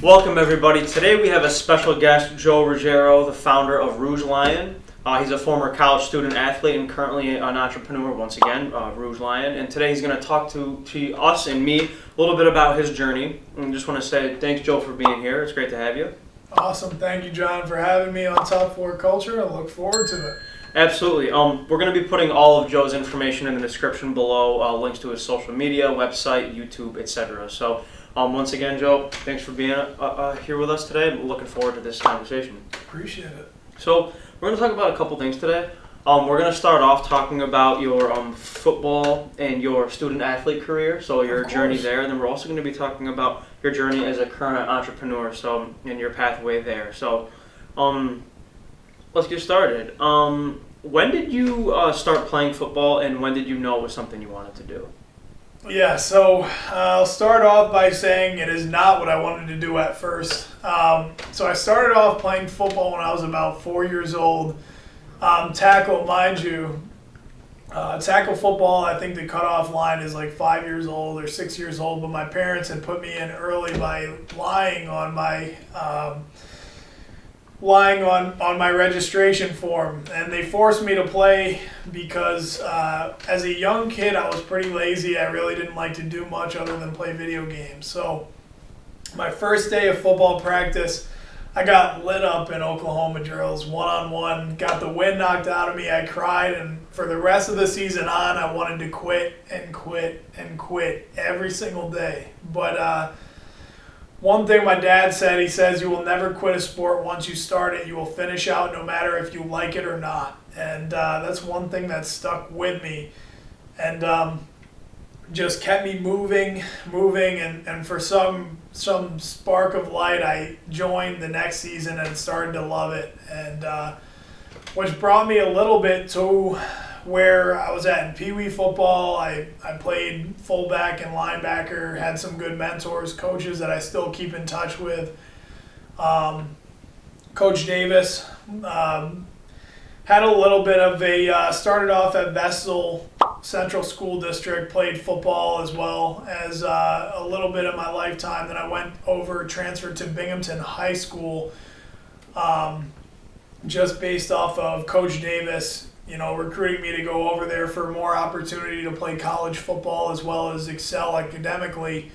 Welcome everybody. Today we have a special guest, Joe Ruggiero, the founder of Rugglion. He's a former college student athlete and currently an entrepreneur once again, Rugglion. And today he's going to talk to us and me a little bit about his journey. And just want to say thanks, Joe, for being here. It's great to have you. Awesome. Thank you, John, for having me on Top 4 Culture. I look forward to it. Absolutely. We're going to be putting all of Joe's information in the description below, links to his social media, website, YouTube, etc. So once again, Joe, thanks for being here with us today. I'm looking forward to this conversation. Appreciate it. So we're going to talk about a couple things today. We're going to start off talking about your football and your student athlete career, so your journey there. And then we're also going to be talking about your journey as a current entrepreneur, so and your pathway there. So let's get started. When did you start playing football, and when did you know it was something you wanted to do? Yeah, so I'll start off by saying it is not what I wanted to do at first. So I started off playing football when I was about 4 years old. Tackle, mind you, tackle football, I think the cutoff line is like 5 years old or 6 years old, but my parents had put me in early by lying on my registration form, and they forced me to play because as a young kid I was pretty lazy. I really didn't like to do much other than play video games. So my first day of football practice, I got lit up in Oklahoma drills, one-on-one, got the wind knocked out of me. I cried, and for the rest of the season on, I wanted to quit and quit and quit every single day. But one thing my dad said, he says, you will never quit a sport. Once you start it, you will finish out no matter if you like it or not. And that's one thing that stuck with me and just kept me moving. And for some spark of light, I joined the next season and started to love it. And which brought me a little bit to where I was at in Pee Wee football. I played fullback and linebacker, had some good mentors, coaches that I still keep in touch with. Coach Davis, had a little bit of started off at Vestal Central School District, played football as well as a little bit of my lifetime. Then I went over, transferred to Binghamton High School, just based off of Coach Davis, recruiting me to go over there for more opportunity to play college football as well as excel academically.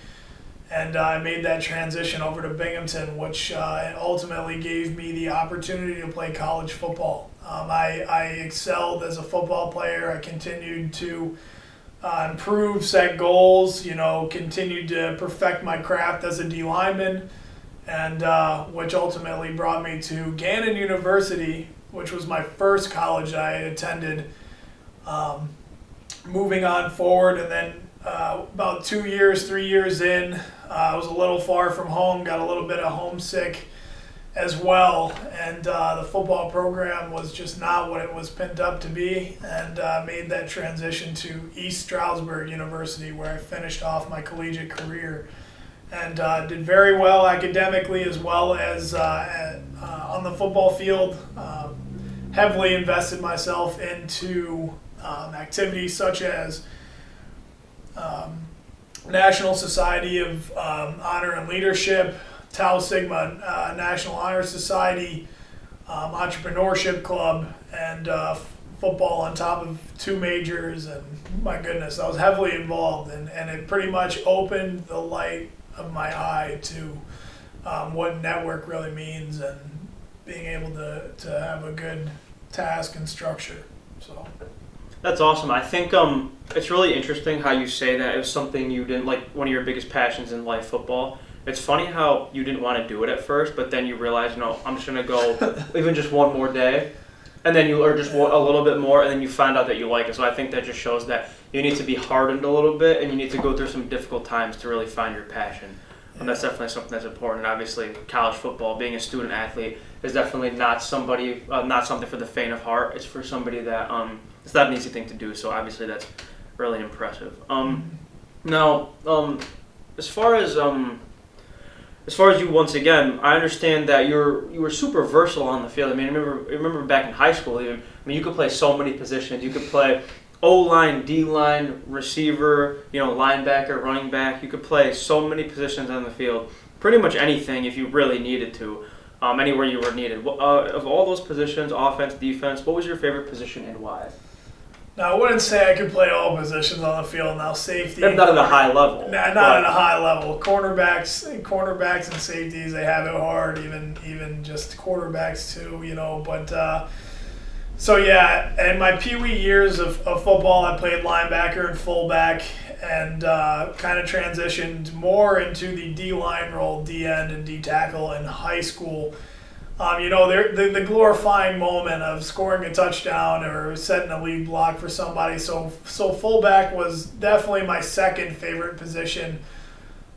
And I made that transition over to Binghamton, which ultimately gave me the opportunity to play college football. I excelled as a football player. I continued to improve, set goals, continued to perfect my craft as a D lineman, and which ultimately brought me to Gannon University, which was my first college I attended. Moving on forward, and then about 3 years in, I was a little far from home, got a little bit of homesick as well, and the football program was just not what it was pinned up to be, and made that transition to East Stroudsburg University, where I finished off my collegiate career and did very well academically as well as on the football field. Heavily invested myself into activities such as National Society of Honor and Leadership, Tau Sigma National Honor Society, Entrepreneurship Club, and football on top of 2 majors. And my goodness, I was heavily involved, and it pretty much opened the light of my eye to what network really means and being able to have a good task and structure. So That's awesome. I think it's really interesting how you say that it was something you didn't like, one of your biggest passions in life, football. It's funny how you didn't want to do it at first, but then you realize, I'm just going to go even just one more day, and then or just a little bit more, and then you find out that you like it. So I think that just shows that you need to be hardened a little bit, and you need to go through some difficult times to really find your passion. And that's definitely something that's important. And obviously, college football, being a student athlete, is definitely not something for the faint of heart. It's for somebody that it's not an easy thing to do. So obviously, that's really impressive. Now, as far as you, once again, I understand that you were super versatile on the field. I mean, I remember back in high school, even. I mean, you could play so many positions. You could play O-line, D-line, receiver, linebacker, running back. You could play so many positions on the field. pretty much anything if you really needed to, anywhere you were needed. Of all those positions, offense, defense, what was your favorite position and why? Now, I wouldn't say I could play all positions on the field. Now, safety. Not at a high level. Not at a high level. Cornerbacks and safeties, they have it hard. Even just quarterbacks too, But so yeah, in my Pee Wee years of football, I played linebacker and fullback, and kind of transitioned more into the D line role, D end and D tackle in high school. The glorifying moment of scoring a touchdown or setting a lead block for somebody. So fullback was definitely my second favorite position.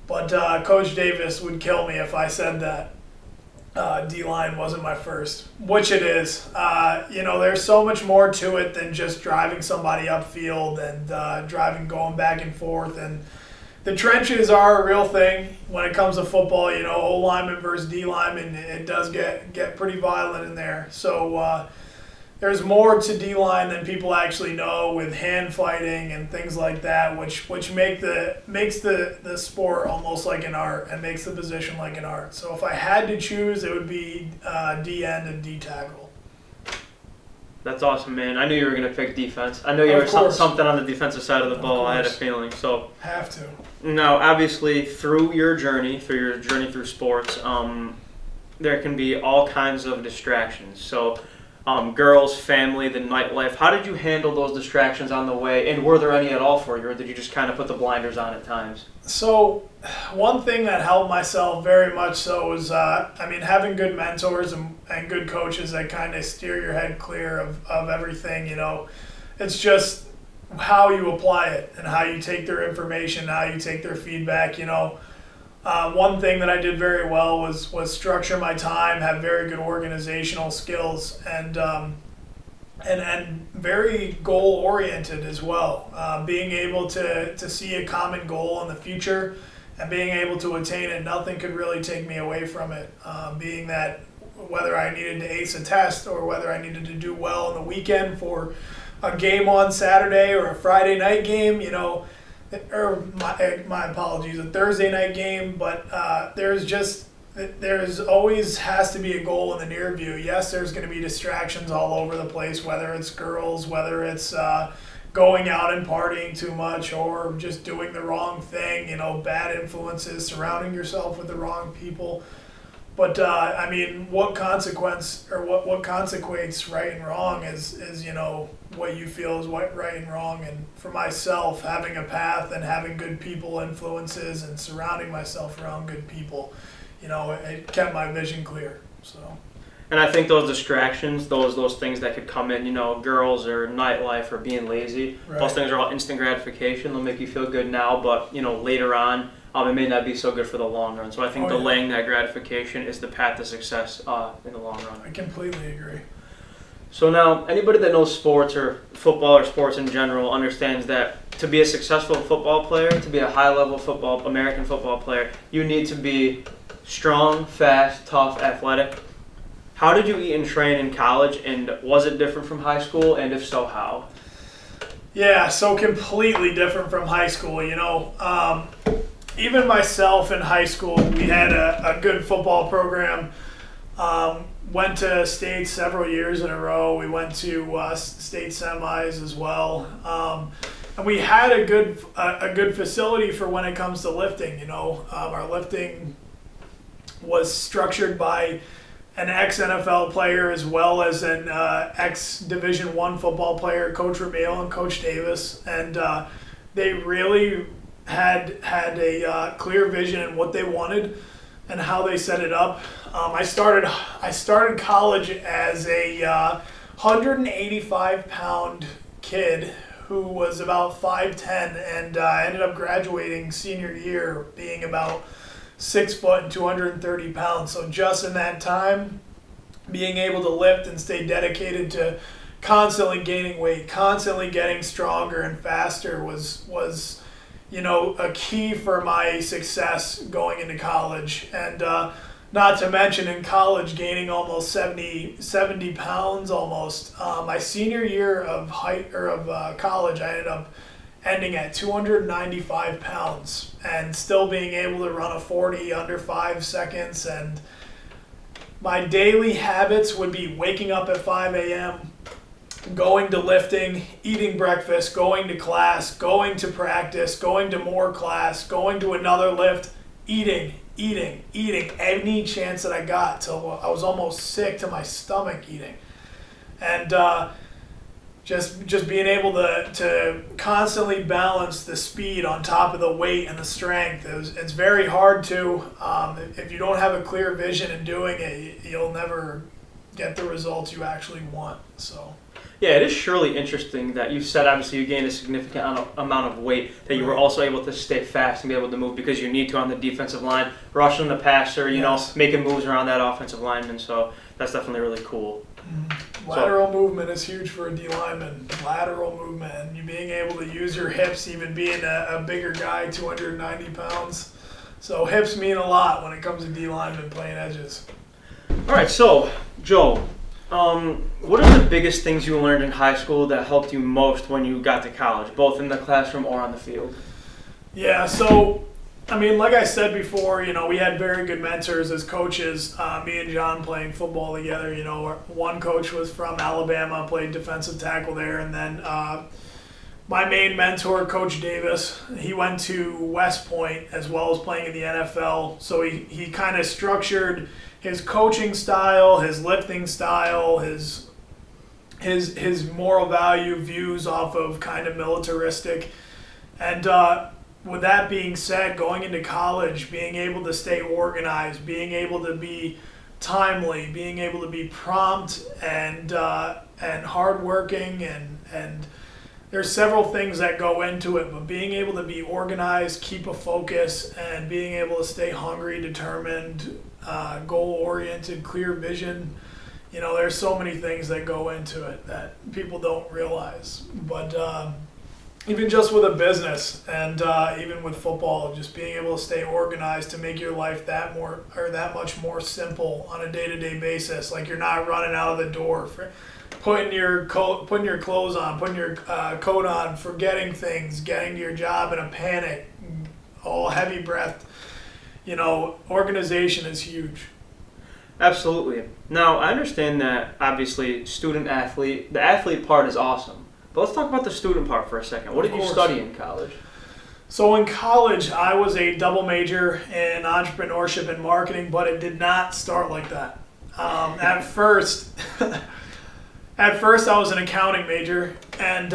But Coach Davis would kill me if I said that D-line wasn't my first, which it is. There's so much more to it than just driving somebody upfield and going back and forth. And the trenches are a real thing when it comes to football. O lineman versus D lineman, it does get pretty violent in there. So there's more to D line than people actually know, with hand fighting and things like that, which makes the sport almost like an art and makes the position like an art. So if I had to choose, it would be D end and D tackle. That's awesome, man. I knew you were going to pick defense. I know you were something on the defensive side of the ball. I had a feeling. So have to. Now, obviously, through your journey through sports, there can be all kinds of distractions. So girls, family, the nightlife. How did you handle those distractions on the way? And were there any at all for you, or did you just kind of put the blinders on at times? So one thing that helped myself very much so was, having good mentors and good coaches that kind of steer your head clear of everything. It's just how you apply it and how you take their information, how you take their feedback. One thing that I did very well was structure my time, have very good organizational skills, and very goal oriented as well. Being able to see a common goal in the future and being able to attain it, nothing could really take me away from it. Being that whether I needed to ace a test or whether I needed to do well on the weekend for a game on Saturday or a Friday night game, or my apologies, a Thursday night game, but there's always has to be a goal in the near view. Yes, there's going to be distractions all over the place, whether it's girls, whether it's going out and partying too much, or just doing the wrong thing, bad influences, surrounding yourself with the wrong people. But what consequence or what consequates right and wrong is what you feel is right and wrong. And for myself, having a path and having good people influences and surrounding myself around good people, it kept my vision clear. So. And I think those distractions, those things that could come in, girls or nightlife or being lazy, right. Those things are all instant gratification. They'll make you feel good now, but later on, it may not be so good for the long run. So I think delaying that gratification is the path to success in the long run. I completely agree. So now, anybody that knows sports or football or sports in general understands that to be a successful football player, to be a high-level American football player, you need to be strong, fast, tough, athletic. How did you eat and train in college, and was it different from high school, and if so, how? Yeah, so completely different from high school, Even myself in high school, we had a good football program. Went to state several years in a row. We went to state semis as well. And we had a good facility for when it comes to lifting. Our lifting was structured by an ex-NFL player as well as an ex-Division I football player, Coach Ruggiero and Coach Davis. And they really had a clear vision in what they wanted and how they set it up. I started college as a 185-pound kid who was about 5'10", and I ended up graduating senior year being about 6 foot and 230 pounds. So just in that time, being able to lift and stay dedicated to constantly gaining weight, constantly getting stronger and faster was a key for my success going into college. And not to mention in college gaining almost 70 pounds almost. My senior year of college, I ended up ending at 295 pounds and still being able to run a 40 under 5 seconds. And my daily habits would be waking up at 5 a.m., going to lifting, eating breakfast, going to class, going to practice, going to more class, going to another lift, eating any chance that I got till I was almost sick to my stomach eating. And just being able to constantly balance the speed on top of the weight and the strength. It's very hard to. If you don't have a clear vision in doing it, you'll never get the results you actually want. So. Yeah, it is surely interesting that you said obviously you gained a significant amount of weight, that you were also able to stay fast and be able to move because you need to on the defensive line, rushing the passer, you know, making moves around that offensive lineman. So that's definitely really cool. Lateral movement is huge for a D lineman. Lateral movement, and you being able to use your hips, even being a bigger guy, 290 pounds. So hips mean a lot when it comes to D linemen playing edges. All right, so Joe, what are the biggest things you learned in high school that helped you most when you got to college, both in the classroom or on the field? Yeah, so, I mean, like I said before, you know, we had very good mentors as coaches. Me and John playing football together, you know, one coach was from Alabama, played defensive tackle there, and then my main mentor, Coach Davis, he went to West Point as well as playing in the NFL, so he kind of structured his coaching style, his lifting style, his moral value views off of kind of militaristic. And with that being said, going into college, being able to stay organized, being able to be timely, being able to be prompt and hardworking, and there's several things that go into it, but being able to be organized, keep a focus, and being able to stay hungry, determined, goal-oriented, clear vision. You know, there's so many things that go into it that people don't realize. But even just with a business and even with football, just being able to stay organized to make your life that much more simple on a day-to-day basis. Like you're not running out of the door, putting your clothes on, putting your coat on, forgetting things, getting to your job in a panic, all heavy breath. You know, organization is huge. Absolutely. Now, I understand that obviously the athlete part is awesome. But let's talk about the student part for a second. What did you study in college? So in college, I was a double major in entrepreneurship and marketing, but it did not start like that. At first I was an accounting major, and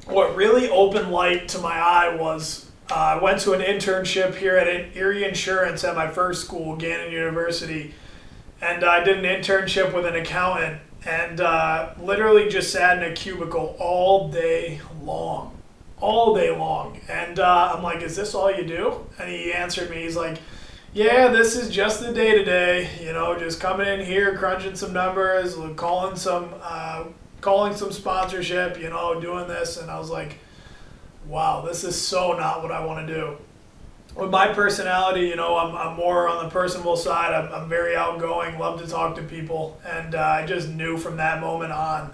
what really opened light to my eye was I went to an internship here at Erie Insurance at my first school, Gannon University, and I did an internship with an accountant and literally just sat in a cubicle all day long. And I'm like, is this all you do? And he answered me, he's like, yeah, this is just the day-to-day, you know, just coming in here, crunching some numbers, calling some sponsorship, you know, doing this. And I was like, wow, this is so not what I want to do. With my personality, you know, I'm more on the personable side. I'm very outgoing, love to talk to people, and I just knew from that moment on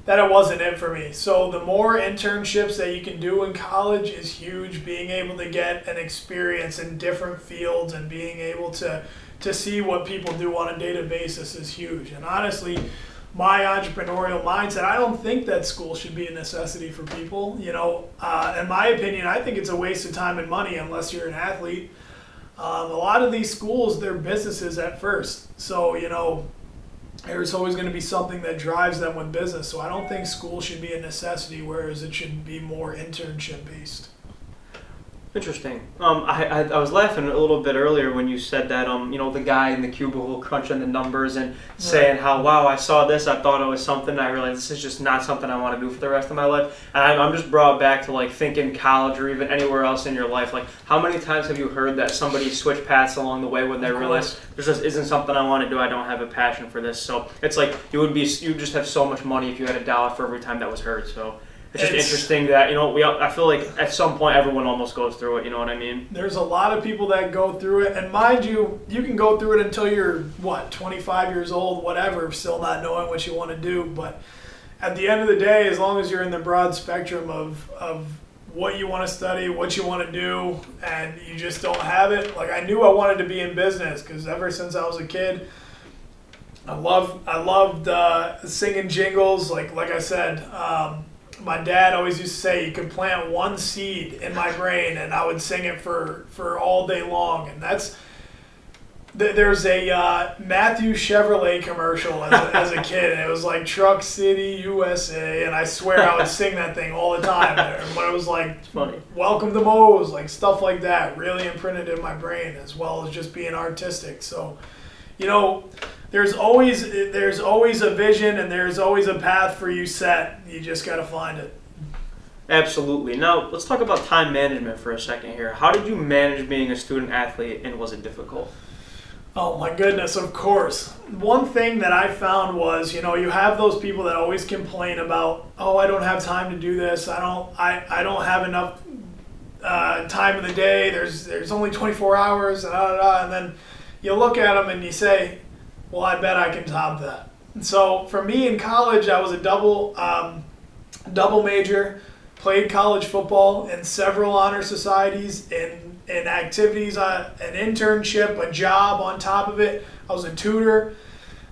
that it wasn't it for me. So the more internships that you can do in college is huge. Being able to get an experience in different fields and being able to see what people do on a daily basis is huge. And honestly, my entrepreneurial mindset, I don't think that school should be a necessity for people. You know, in my opinion, I think it's a waste of time and money unless you're an athlete. A lot of these schools, they're businesses at first. So, you know, there's always going to be something that drives them with business. So I don't think school should be a necessity, whereas it should be more internship based. Interesting. I was laughing a little bit earlier when you said that, you know, the guy in the cubicle crunching the numbers and saying how, wow, I saw this, I thought it was something, I realized this is just not something I want to do for the rest of my life. And I'm just brought back to, like, thinking college or even anywhere else in your life. Like, how many times have you heard that somebody switched paths along the way when they realized this just isn't something I want to do, I don't have a passion for this. So it's like you just have so much money if you had $1 for every time that was heard. So it's just interesting that, you know, I feel like at some point everyone almost goes through it, you know what I mean? There's a lot of people that go through it, and mind you, you can go through it until you're, 25 years old, whatever, still not knowing what you want to do, but at the end of the day, as long as you're in the broad spectrum of what you want to study, what you want to do, and you just don't have it. Like, I knew I wanted to be in business because ever since I was a kid, I loved singing jingles. Like I said, my dad always used to say you could plant one seed in my brain, and I would sing it for all day long. And there's a Matthew Chevrolet commercial as a kid, and it was like Truck City, USA, and I swear I would sing that thing all the time. And when it was like, Funny. Welcome to Moe's, like stuff like that, really imprinted in my brain, as well as just being artistic. So, there's always a vision, and there's always a path for you set. You just got to find it. Absolutely. Now, let's talk about time management for a second here. How did you manage being a student athlete, and was it difficult? Oh my goodness, of course. One thing that I found was, you have those people that always complain about, oh, I don't have time to do this. I don't have enough time in the day. There's only 24 hours, and then you look at them and you say, well, I bet I can top that. And so for me in college, I was a double major, played college football in several honor societies, in activities, an internship, a job on top of it. I was a tutor.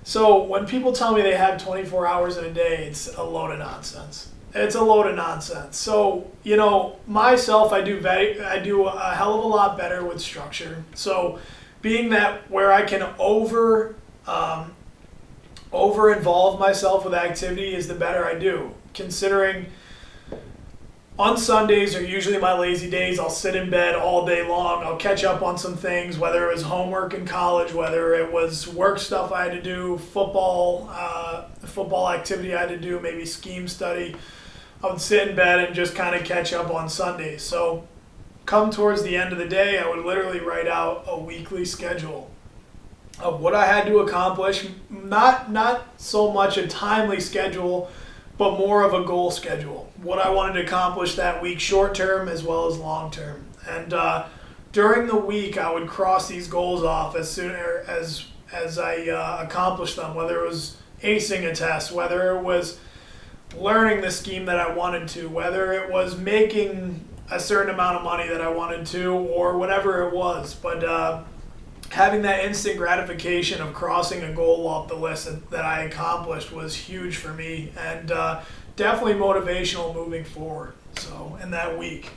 So when people tell me they have 24 hours in a day, it's a load of nonsense. It's a load of nonsense. So, myself, I do a hell of a lot better with structure. So being that where I can over involve myself with activity is the better I do. Considering on Sundays are usually my lazy days. I'll sit in bed all day long. I'll catch up on some things, whether it was homework in college, whether it was work stuff I had to do, football activity I had to do, maybe scheme study. I would sit in bed and just kind of catch up on Sundays. So come towards the end of the day, I would literally write out a weekly schedule of what I had to accomplish. Not so much a timely schedule, but more of a goal schedule. What I wanted to accomplish that week, short term as well as long term. And during the week, I would cross these goals off as soon as I accomplished them, whether it was acing a test, whether it was learning the scheme that I wanted to, whether it was making a certain amount of money that I wanted to, or whatever it was. But having that instant gratification of crossing a goal off the list that I accomplished was huge for me, and definitely motivational moving forward. So in that week.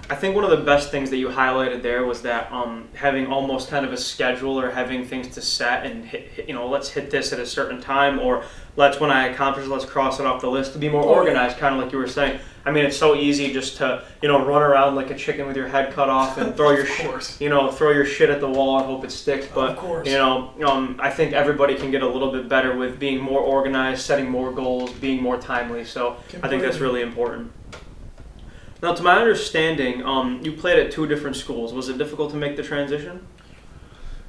I think one of the best things that you highlighted there was that having almost kind of a schedule, or having things to set and hit, let's hit this at a certain time, or when I accomplish, let's cross it off the list, to be more organized, kind of like you were saying. I mean, it's so easy just to, run around like a chicken with your head cut off and throw your throw your shit at the wall and hope it sticks. But, I think everybody can get a little bit better with being more organized, setting more goals, being more timely. So I think that's really important. Now, to my understanding, you played at 2 different schools. Was it difficult to make the transition?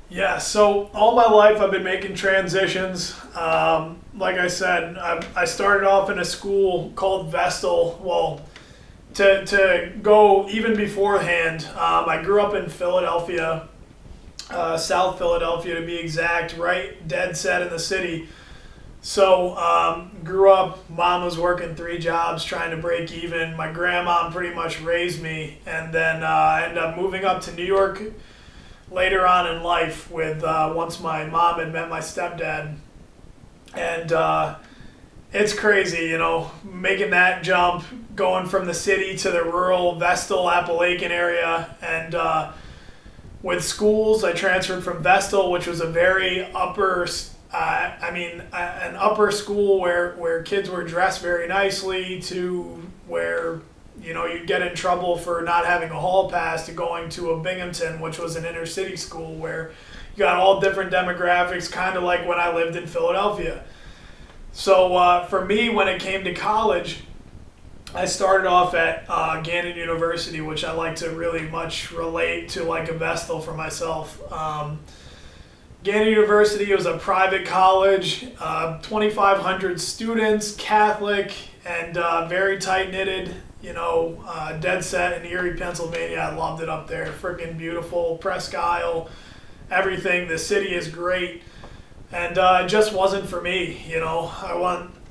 Yeah, so all my life I've been making transitions. Like I said, I started off in a school called Vestal. Well, to go even beforehand, I grew up in Philadelphia, South Philadelphia to be exact, right dead set in the city. So grew up, mom was working 3 jobs trying to break even. My grandma pretty much raised me, and then I ended up moving up to New York later on in life with once my mom had met my stepdad. And it's crazy, making that jump, going from the city to the rural Vestal, Appalachian area. And with schools, I transferred from Vestal, which was a very an upper school where kids were dressed very nicely, to where you'd get in trouble for not having a hall pass, to going to a Binghamton, which was an inner city school where you got all different demographics, kind of like when I lived in Philadelphia. So for me, when it came to college, I started off at Gannon University, which I like to really much relate to like a Vestal for myself. Gannon University was a private college, 2,500 students, Catholic, and very tight-knitted, dead set in Erie, Pennsylvania. I loved it up there. Freaking beautiful, Presque Isle, everything. The city is great. And it just wasn't for me,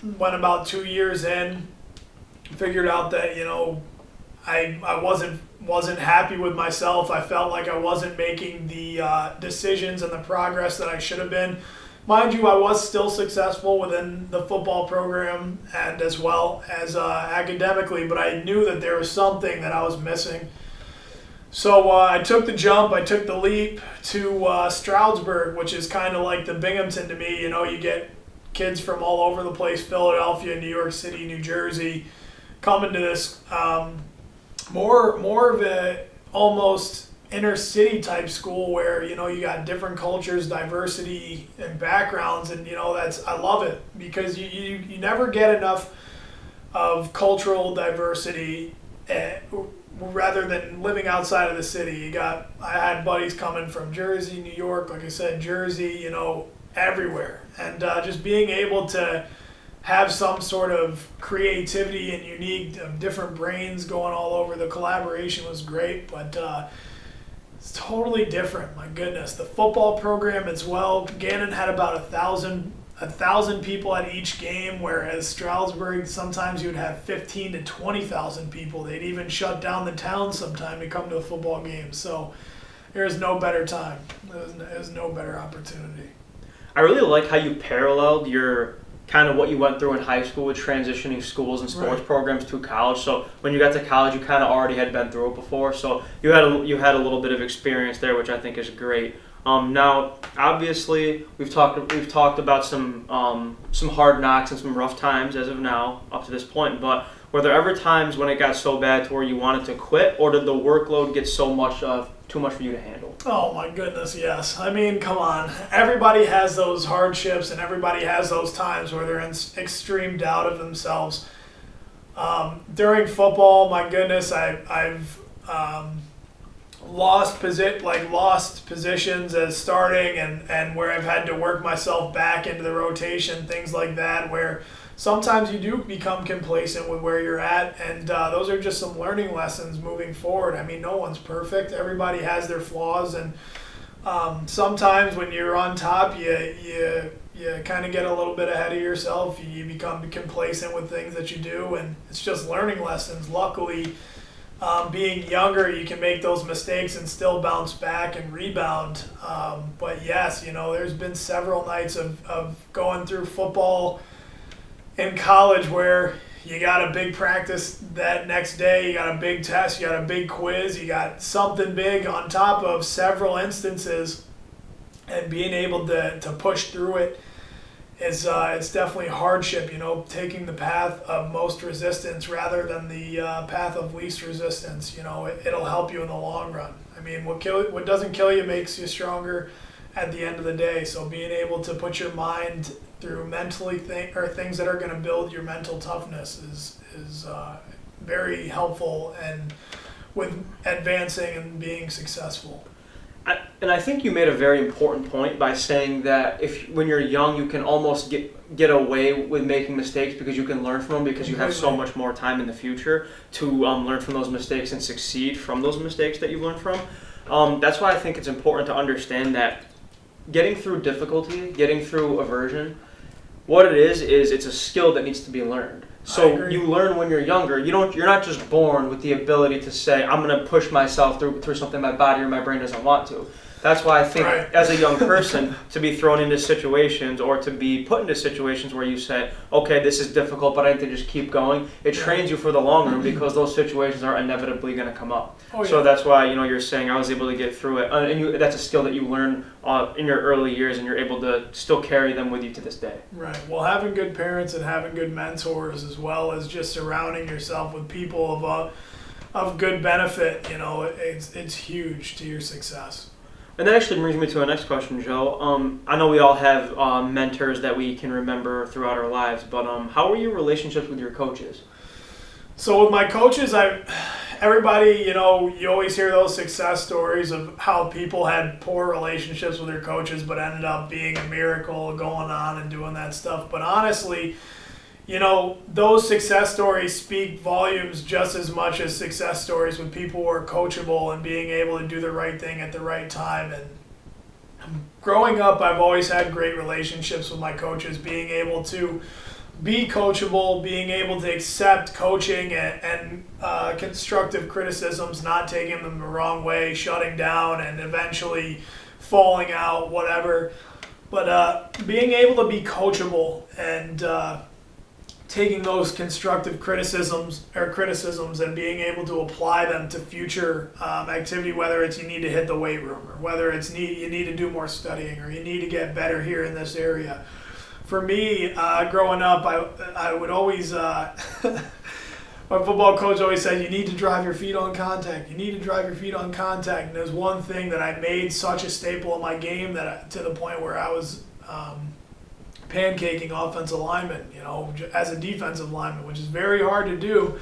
went about 2 years in, figured out that, I wasn't happy with myself. I felt like I wasn't making the decisions and the progress that I should have been. Mind you, I was still successful within the football program and as well as academically, but I knew that there was something that I was missing. So I took the jump, I took the leap to Stroudsburg, which is kind of like the Binghamton to me. You get kids from all over the place, Philadelphia, New York City, New Jersey, coming to this more of a almost inner city type school where you got different cultures, diversity, and backgrounds, and I love it because you never get enough of cultural diversity. Rather than living outside of the city, I had buddies coming from Jersey, New York, like I said, Jersey, everywhere, and just being able to have some sort of creativity and unique, different brains going all over. The collaboration was great, but it's totally different. My goodness, the football program as well. Gannon had about 1,000 people at each game, whereas Stroudsburg sometimes you would have 15 to 20,000 people. They'd even shut down the town sometime to come to a football game. So there's no better time. There's no better opportunity. I really like how you paralleled your kind of what you went through in high school with transitioning schools and sports programs to college. So when you got to college, you kind of already had been through it before. So you had a little bit of experience there, which I think is great. Now, obviously, we've talked about some hard knocks and some rough times as of now up to this point. But were there ever times when it got so bad to where you wanted to quit, or did the workload get too much for you to handle? Oh my goodness, yes. I mean, come on. Everybody has those hardships, and everybody has those times where they're in extreme doubt of themselves. During football, my goodness, I've lost positions as starting, and where I've had to work myself back into the rotation, things like that, where sometimes you do become complacent with where you're at, and those are just some learning lessons moving forward. I mean, no one's perfect. Everybody has their flaws, and sometimes when you're on top, you kind of get a little bit ahead of yourself. You become complacent with things that you do, and it's just learning lessons. Luckily, being younger, you can make those mistakes and still bounce back and rebound. But yes, there's been several nights of going through football in college where you got a big practice that next day, you got a big test, you got a big quiz, you got something big on top of several instances, and being able to push through it is it's definitely hardship, taking the path of most resistance rather than the path of least resistance. It'll help you in the long run. I mean, what doesn't kill you makes you stronger at the end of the day. So being able to put your mind through things that are going to build your mental toughness is very helpful and with advancing and being successful. And I think you made a very important point by saying that when you're young, you can almost get away with making mistakes because you can learn from them, because you have so much more time in the future to learn from those mistakes and succeed from those mistakes that you've learned from. That's why I think it's important to understand that getting through difficulty, getting through aversion, what it is it's a skill that needs to be learned. So you learn when you're younger. You're not just born with the ability to say, I'm going to push myself through something my body or my brain doesn't want to. That's why I think as a young person, to be thrown into situations or to be put into situations where you say, okay, this is difficult, but I need to just keep going, it trains you for the long run because those situations are inevitably going to come up. So that's why you're saying I was able to get through it. And that's a skill that you learn in your early years, and you're able to still carry them with you to this day. Right. Well, having good parents and having good mentors, as well as just surrounding yourself with people of good benefit, it's huge to your success. And that actually brings me to our next question, Joe. I know we all have mentors that we can remember throughout our lives, but how were your relationships with your coaches? So with my coaches, everybody, you always hear those success stories of how people had poor relationships with their coaches, but ended up being a miracle, going on and doing that stuff. But honestly, those success stories speak volumes just as much as success stories with people who are coachable and being able to do the right thing at the right time. And growing up, I've always had great relationships with my coaches, being able to be coachable, being able to accept coaching and constructive criticisms, not taking them the wrong way, shutting down, and eventually falling out, whatever. But being able to be coachable and taking those constructive criticisms and being able to apply them to future activity, whether it's you need to hit the weight room or whether it's you need to do more studying or you need to get better here in this area. For me, growing up, I would always, my football coach always said, you need to drive your feet on contact. You need to drive your feet on contact. And there's one thing that I made such a staple of my game to the point where I was pancaking offensive linemen, as a defensive lineman, which is very hard to do.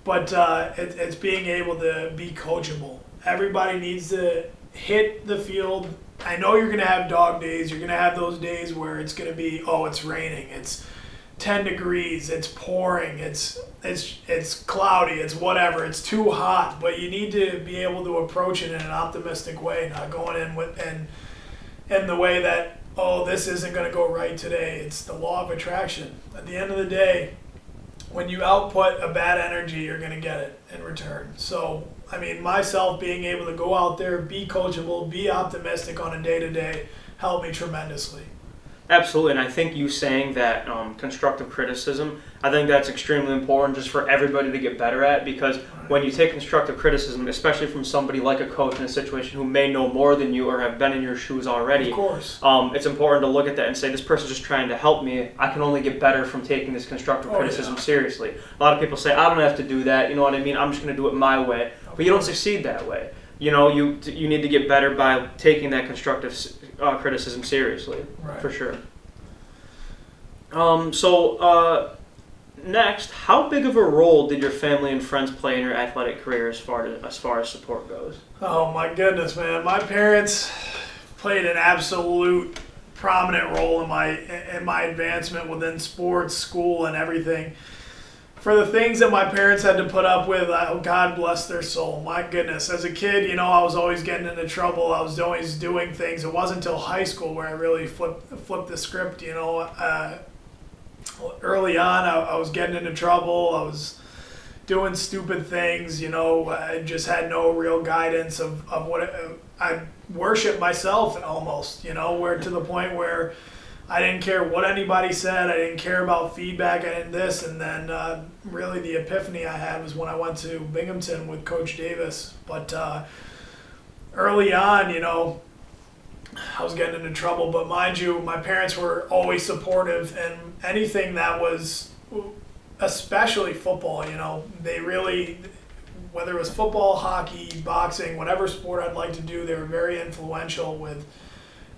But it's being able to be coachable. Everybody needs to hit the field. I know you're going to have dog days. You're going to have those days where it's going to be, it's raining. It's 10 degrees. It's pouring. It's cloudy. It's whatever. It's too hot. But you need to be able to approach it in an optimistic way, not going in with and the way that, this isn't going to go right today. It's the law of attraction. At the end of the day, when you output a bad energy, you're going to get it in return. So, myself being able to go out there, be coachable, be optimistic on a day-to-day helped me tremendously. Absolutely, and I think you saying that constructive criticism, I think that's extremely important just for everybody to get better at, because when you take constructive criticism, especially from somebody like a coach in a situation who may know more than you or have been in your shoes already, of course, it's important to look at that and say, this person's just trying to help me. I can only get better from taking this constructive criticism seriously. A lot of people say, I don't have to do that, you know what I mean? I'm just going to do it my way. But you don't succeed that way. You need to get better by taking that constructive criticism seriously, for sure. Next, how big of a role did your family and friends play in your athletic career as far as support goes? Oh my goodness, man! My parents played an absolute prominent role in my advancement within sports, school, and everything. For the things that my parents had to put up with, God bless their soul. My goodness. As a kid, I was always getting into trouble. I was always doing things. It wasn't until high school where I really flipped the script, Early on, I was getting into trouble. I was doing stupid things, I just had no real guidance of what I worshiped myself almost, where to the point where I didn't care what anybody said. I didn't care about feedback. I didn't this. And then really the epiphany I had was when I went to Binghamton with Coach Davis. But early on, I was getting into trouble. But mind you, my parents were always supportive. And anything that was, especially football, they really, whether it was football, hockey, boxing, whatever sport I'd like to do, they were very influential with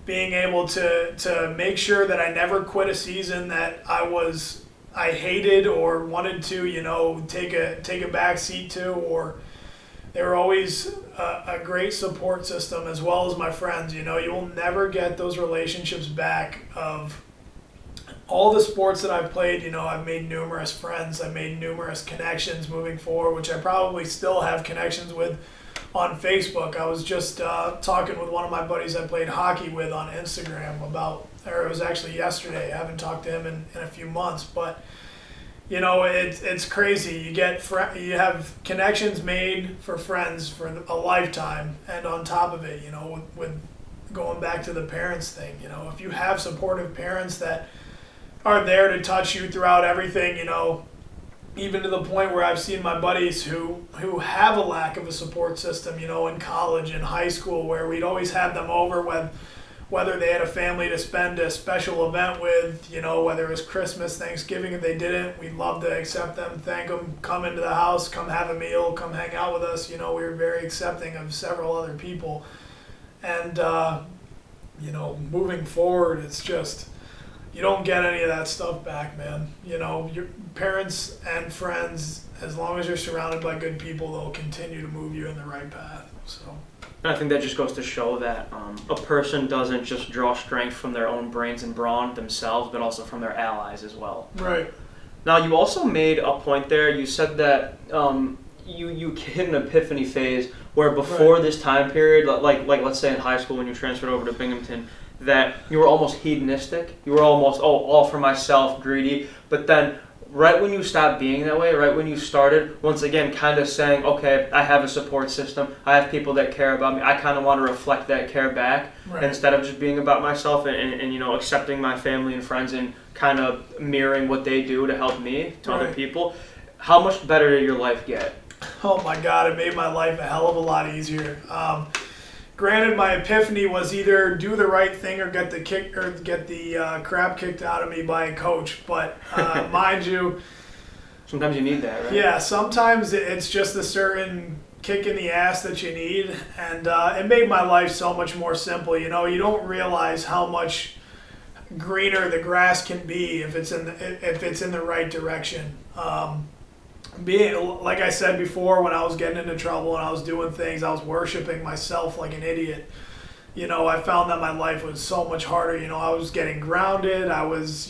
being able to make sure that I never quit a season that I hated or wanted to, take a back seat to, or they were always a great support system, as well as my friends. You'll never get those relationships back of all the sports that I've played. I've made numerous friends. I've made numerous connections moving forward, which I probably still have connections with on Facebook. I was just talking with one of my buddies I played hockey with on Instagram it was actually yesterday. I haven't talked to him in a few months, but it's crazy. You have connections made for friends for a lifetime, and on top of it, with going back to the parents thing, if you have supportive parents that are there to touch you throughout everything, even to the point where I've seen my buddies who have a lack of a support system, in college and high school, where we'd always have them over whether they had a family to spend a special event with, whether it was Christmas, Thanksgiving. If they didn't, we'd love to accept them, thank them, come into the house, come have a meal, come hang out with us. We were very accepting of several other people. And, moving forward, it's just, you don't get any of that stuff back, man. Your parents and friends, as long as you're surrounded by good people, they'll continue to move you in the right path. So, and I think that just goes to show that a person doesn't just draw strength from their own brains and brawn themselves, but also from their allies as well. Right. Now, you also made a point there. You said that you hit an epiphany phase where before this time period, like let's say in high school when you transferred over to Binghamton, that you were almost hedonistic. You were almost, all for myself, greedy. But then right when you stopped being that way, right when you started, once again, kind of saying, okay, I have a support system. I have people that care about me. I kind of want to reflect that care back instead of just being about myself and accepting my family and friends and kind of mirroring what they do to help me to other people. How much better did your life get? Oh my God, it made my life a hell of a lot easier. Granted, my epiphany was either do the right thing or get the crap kicked out of me by a coach. But mind you, sometimes you need that, right? Yeah, sometimes it's just a certain kick in the ass that you need, and it made my life so much more simple. You don't realize how much greener the grass can be if it's in the right direction. Being, like I said before, when I was getting into trouble and I was doing things, I was worshiping myself like an idiot. I found that my life was so much harder. I was getting grounded. I was,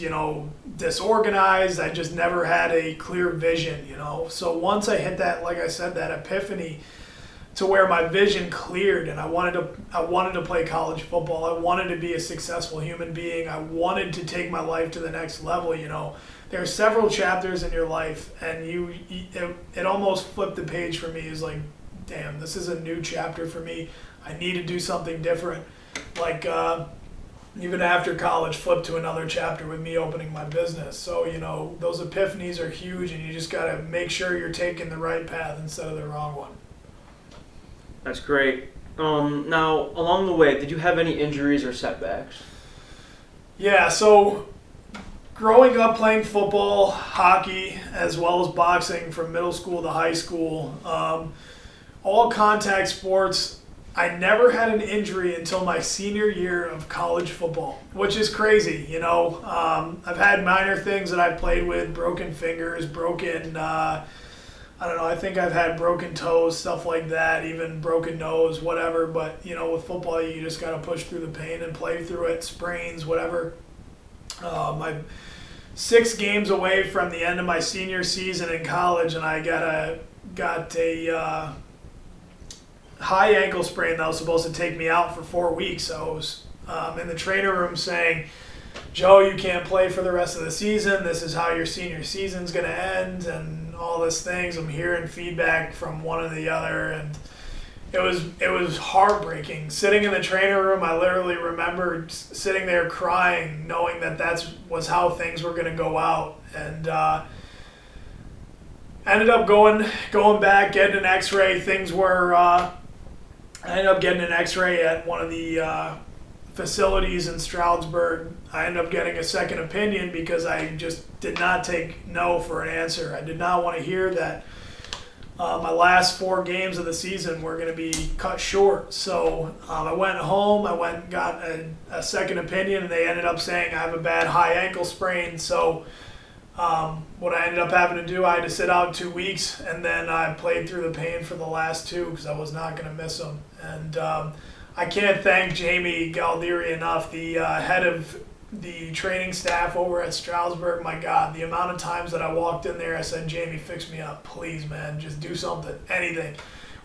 disorganized. I just never had a clear vision, So once I hit that, like I said, that epiphany to where my vision cleared and I wanted to play college football. I wanted to be a successful human being. I wanted to take my life to the next level, There are several chapters in your life, and it almost flipped the page for me. It's like, damn, this is a new chapter for me. I need to do something different. Like, even after college, flipped to another chapter with me opening my business. So, those epiphanies are huge, and you just got to make sure you're taking the right path instead of the wrong one. That's great. Now, along the way, did you have any injuries or setbacks? Yeah, so growing up playing football, hockey, as well as boxing from middle school to high school, all contact sports, I never had an injury until my senior year of college football, which is crazy, I've had minor things that I've played with, broken fingers, I think I've had broken toes, stuff like that, even broken nose, whatever. But, with football, you just got to push through the pain and play through it, sprains, whatever. I'm 6 games away from the end of my senior season in college, and I got a high ankle sprain that was supposed to take me out for 4 weeks. So I was in the trainer room saying, Joe, you can't play for the rest of the season. This is how your senior season's going to end, and all these things. I'm hearing feedback from one and the other, and it was heartbreaking. Sitting in the trainer room, I literally remember sitting there crying, knowing that was how things were going to go out, and ended up going back, getting an X-ray. I ended up getting an X-ray at one of the facilities in Stroudsburg. I ended up getting a second opinion because I just did not take no for an answer. I did not want to hear that my last 4 games of the season were going to be cut short. So I went home, and got a second opinion, and they ended up saying I have a bad high ankle sprain. So what I ended up having to do, I had to sit out 2 weeks, and then I played through the pain for the last 2 because I was not going to miss them. And I can't thank Jamie Galdieri enough, the head of the training staff over at Stroudsburg. My God, the amount of times that I walked in there, I said, Jamie, fix me up. Please, man, just do something, anything.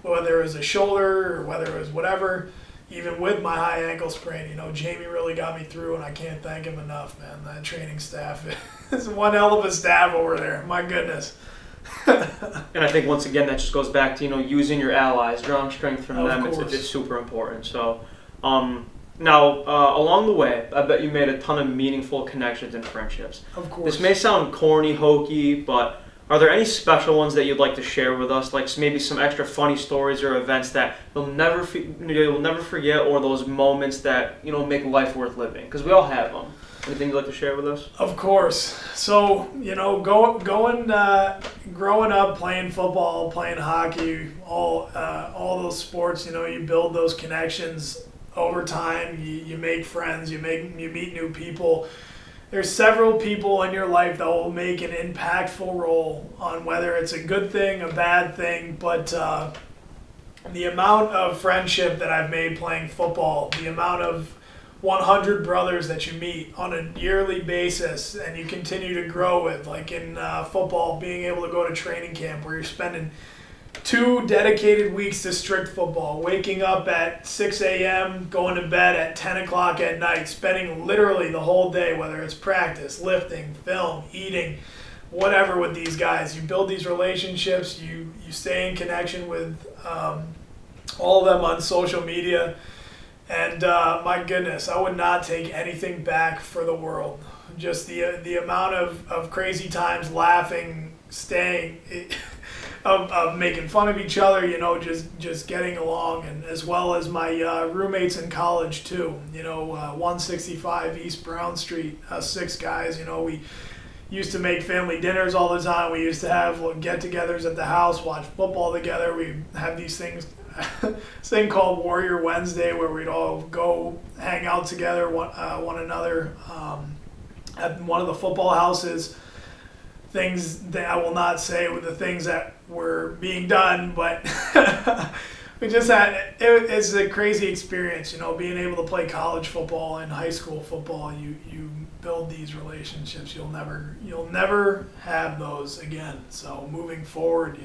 Whether it was a shoulder or whether it was whatever, even with my high ankle sprain, Jamie really got me through, and I can't thank him enough, man. That training staff is one hell of a staff over there. My goodness. And I think once again that just goes back to using your allies, drawing strength from them. It's super important. So now along the way, I bet you made a ton of meaningful connections and friendships. Of course. This may sound corny, hokey, but are there any special ones that you'd like to share with us? Like maybe some extra funny stories or events that you'll never forget, or those moments that make life worth living? Because we all have them. Anything you'd like to share with us? Of course. So, growing up, playing football, playing hockey, all those sports, you build those connections over time. You make friends, you meet new people. There's several people in your life that will make an impactful role on whether it's a good thing, a bad thing, but the amount of friendship that I've made playing football, the amount of 100 brothers that you meet on a yearly basis and you continue to grow with, like in football, being able to go to training camp where you're spending 2 dedicated weeks to strict football, waking up at 6 a.m., going to bed at 10 o'clock at night, spending literally the whole day, whether it's practice, lifting, film, eating, whatever with these guys. You build these relationships, you stay in connection with all of them on social media. And my goodness, I would not take anything back for the world. Just the amount of crazy times laughing, staying, of making fun of each other, just getting along, and as well as my roommates in college too. 165 East Brown Street, 6 guys. We used to make family dinners all the time. We used to have get-togethers at the house, watch football together. We have these things. This thing called Warrior Wednesday, where we'd all go hang out together, one another, at one of the football houses. Things that I will not say were the things that were being done, but we just had it's a crazy experience, being able to play college football and high school football. You build these relationships. You'll never have those again. So moving forward,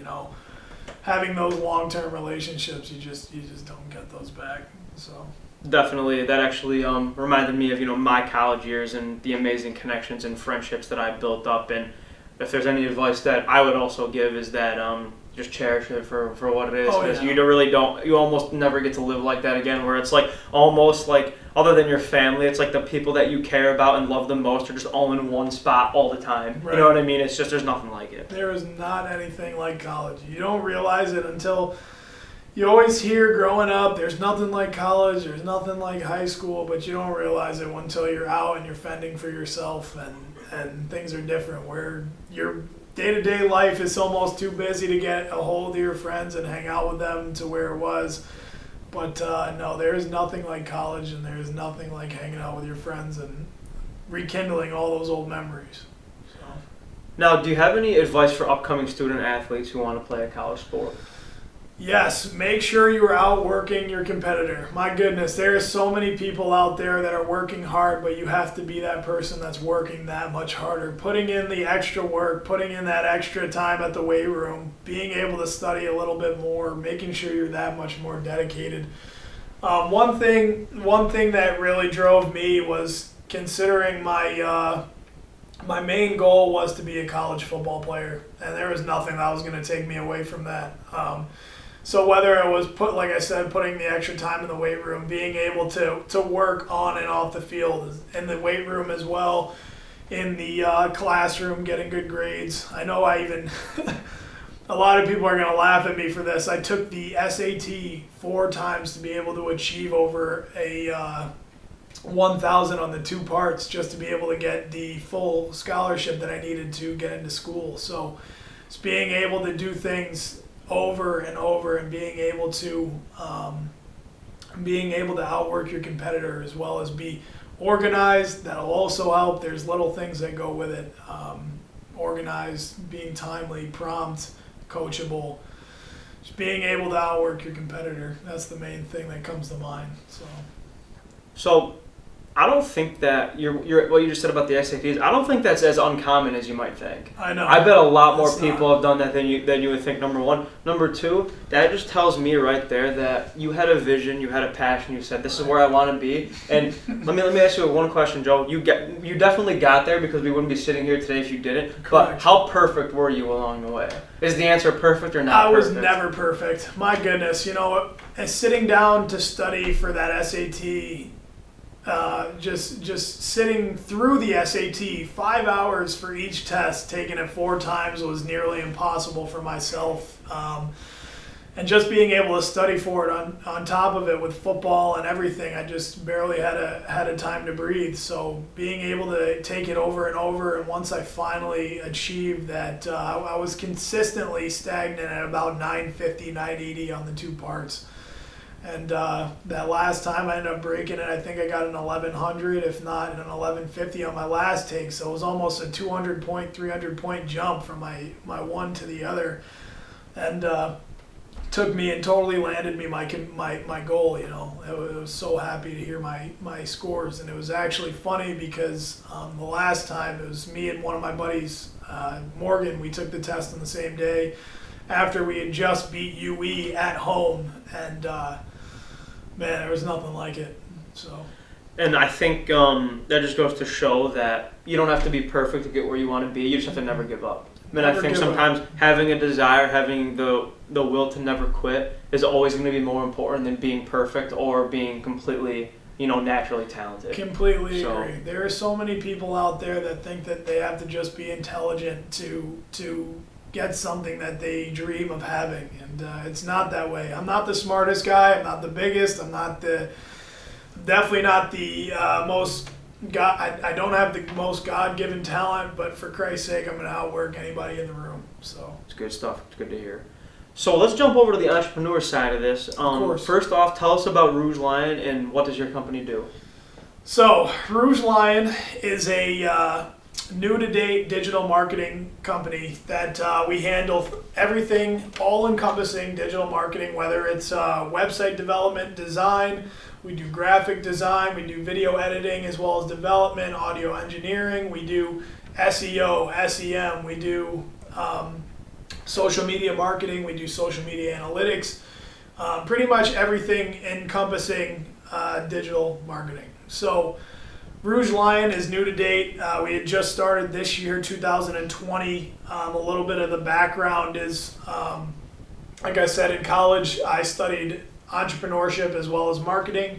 having those long-term relationships, you just don't get those back. So definitely, that actually reminded me of my college years and the amazing connections and friendships that I built up. And if there's any advice that I would also give, is that just cherish it for what it is, because you almost never get to live like that again, where it's like almost like, other than your family, it's like the people that you care about and love the most are just all in one spot all the time. Right. You know what I mean? It's just, there's nothing like it. There is not anything like college. You don't realize it until you always hear growing up, there's nothing like college, there's nothing like high school, but you don't realize it until you're out and you're fending for yourself, and things are different, where your day-to-day life is almost too busy to get a hold of your friends and hang out with them to where it was. But no, there is nothing like college, and there is nothing like hanging out with your friends and rekindling all those old memories. So. Now, do you have any advice for upcoming student athletes who want to play a college sport? Yes, make sure you are out working your competitor. My goodness, there are so many people out there that are working hard, but you have to be that person that's working that much harder, putting in the extra work, putting in that extra time at the weight room, being able to study a little bit more, making sure you're that much more dedicated. One thing that really drove me was considering my main goal was to be a college football player, and there was nothing that was going to take me away from that. So whether it was putting the extra time in the weight room, being able to work on and off the field, in the weight room as well, in the classroom, getting good grades. I know a lot of people are going to laugh at me for this. I took the SAT 4 times to be able to achieve over a 1,000 on the 2 parts, just to be able to get the full scholarship that I needed to get into school. So it's being able to do things over and over, and being able to outwork your competitor, as well as be organized. That'll also help. There's little things that go with it. Organized, being timely, prompt, coachable. Just being able to outwork your competitor. That's the main thing that comes to mind. So I don't think that what you just said about the SATs, I don't think that's as uncommon as you might think. I know. I bet a lot more people have done that than you would think, number one. Number two, that just tells me right there that you had a vision, you had a passion, you said, this is where I want to be. And let me ask you one question, Joe. You definitely got there, because we wouldn't be sitting here today if you didn't. Correct. But how perfect were you along the way? Is the answer perfect or not perfect? I was never perfect. My goodness, sitting down to study for that SAT, just sitting through the SAT, 5 hours for each test, taking it 4 times, was nearly impossible for myself. And just being able to study for it on top of it with football and everything, I just barely had a time to breathe. So being able to take it over and over, and once I finally achieved that, I was consistently stagnant at about 950, 980 on the 2 parts. And that last time I ended up breaking it. I think I got an 1100, if not an 1150 on my last take. So it was almost a 200-point, 300-point jump from my one to the other. And took me and totally landed me my goal. I was so happy to hear my scores. And it was actually funny, because the last time it was me and one of my buddies, Morgan. We took the test on the same day. after we had just beat UE at home, and man, there was nothing like it. So. And I think that just goes to show that you don't have to be perfect to get where you want to be. You just have to never give up. And I think sometimes having a desire, having the will to never quit is always going to be more important than being perfect or being completely, naturally talented. Completely agree. There are so many people out there that think that they have to just be intelligent to get something that they dream of having, and it's not that way. I'm not the smartest guy. I'm not the biggest. I'm definitely not the most. I don't have the most God-given talent, but for Christ's sake, I'm going to outwork anybody in the room. So it's good stuff. It's good to hear. So let's jump over to the entrepreneur side of this. Of course. First off, tell us about Rouge Lion and what does your company do? So Rouge Lion is a new-to-date digital marketing company that we handle everything, all-encompassing digital marketing, whether it's website development, design. We do graphic design, we do video editing as well as development, audio engineering, we do SEO, SEM, we do social media marketing, we do social media analytics, pretty much everything encompassing digital marketing. So Rouge Lion is new to date. We had just started this year, 2020. A little bit of the background is, like I said, in college I studied entrepreneurship as well as marketing.